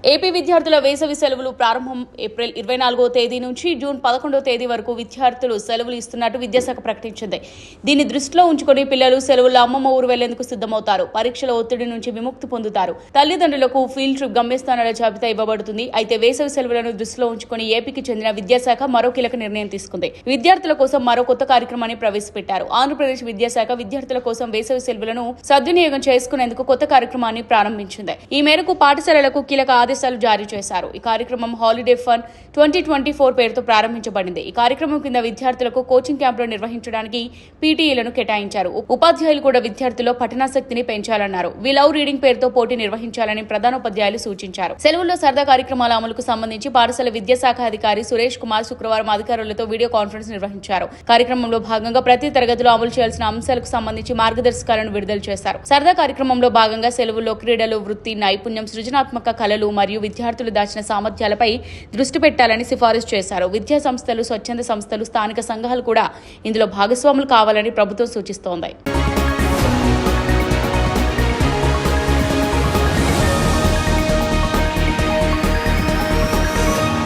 AP విద్యార్థుల వేసవి సెలవులు ప్రారంభం ఏప్రిల్ 24వ తేదీ నుంచి జూన్ 11వ తేదీ వరకు విద్యార్థులు సెలవులు ఇస్తున్నట్టు విద్యాశాఖ ప్రకటించింది. దీన్ని దృష్టిలో ఉంచుకుని పిల్లలు సెలవుల్లో అమ్మమ్మ ఊరు వెళ్లేందుకు సిద్ధమవుతారు. పరీక్షల ఒత్తిడి నుంచి విముక్తి పొందుతారు. తల్లిదండ్రులకు ఫీల్డ్ ట్రిప్ గమ్యస్థానాల జాబితా ఇవ్వబడుతుంది. అయితే వేసవి సెలవులను దృష్టిలో ఉంచుకుని ఏపీకి చెందిన విద్యాశాఖ మరో కీలక నిర్ణయం తీసుకుంది. విద్యార్థుల కోసం మరో కొత్త కార్యక్రమాన్ని ప్రవేశపెట్టారు. ఆంధ్రప్రదేశ్ విద్యాశాఖ విద్యార్థుల కోసం వేసవి సెలవులను సద్వినియోగం చేసుకునేందుకు కొత్త కార్యక్రమాన్ని ప్రారంభించింది. ఈ మేరకు పాఠశాలలకు కీలక ఆదేశాలు జారీ చేశారు. ఈ కార్యక్రమం హాలిడే ఫన్ 2024 పేరుతో ప్రారంభించబడింది. ఈ కార్యక్రమం కింద విద్యార్థులకు కోచింగ్ క్యాంపులు నిర్వహించడానికి పీటీఈలను కేటాయించారు. ఉపాధ్యాయులు కూడా విద్యార్థుల్లో పఠనాసక్తిని పెంచాలన్నారు. వి లవ్ రీడింగ్ పేరుతో పోటీ నిర్వహించాలని ప్రధానోపాధ్యాయులు సూచించారు. సెలవుల్లో సరదా కార్యక్రమాల అమలుకు సంబంధించి పాఠశాల విద్యాశాఖ అధికారి సురేష్ కుమార్ శుక్రవారం అధికారులతో వీడియో కాన్ఫరెన్స్ నిర్వహించారు. కార్యక్రమంలో భాగంగా ప్రతి తరగతిలో అమలు చేయాల్సిన అంశాలకు సంబంధించి మార్గదర్శకాలను విడుదల చేశారు. సరదా కార్యక్రమంలో భాగంగా సెలవుల్లో క్రీడలు, వృత్తి నైపుణ్యం, సృజనాత్మక కళలు మరియు విద్యార్థులు దాచిన సామర్థ్యాలపై దృష్టి పెట్టాలని సిఫారసు చేశారు. విద్యా సంస్థలు, స్వచ్ఛంద సంస్థలు, స్థానిక సంఘాలు కూడా ఇందులో భాగస్వాములు కావాలని ప్రభుత్వం సూచిస్తోంది.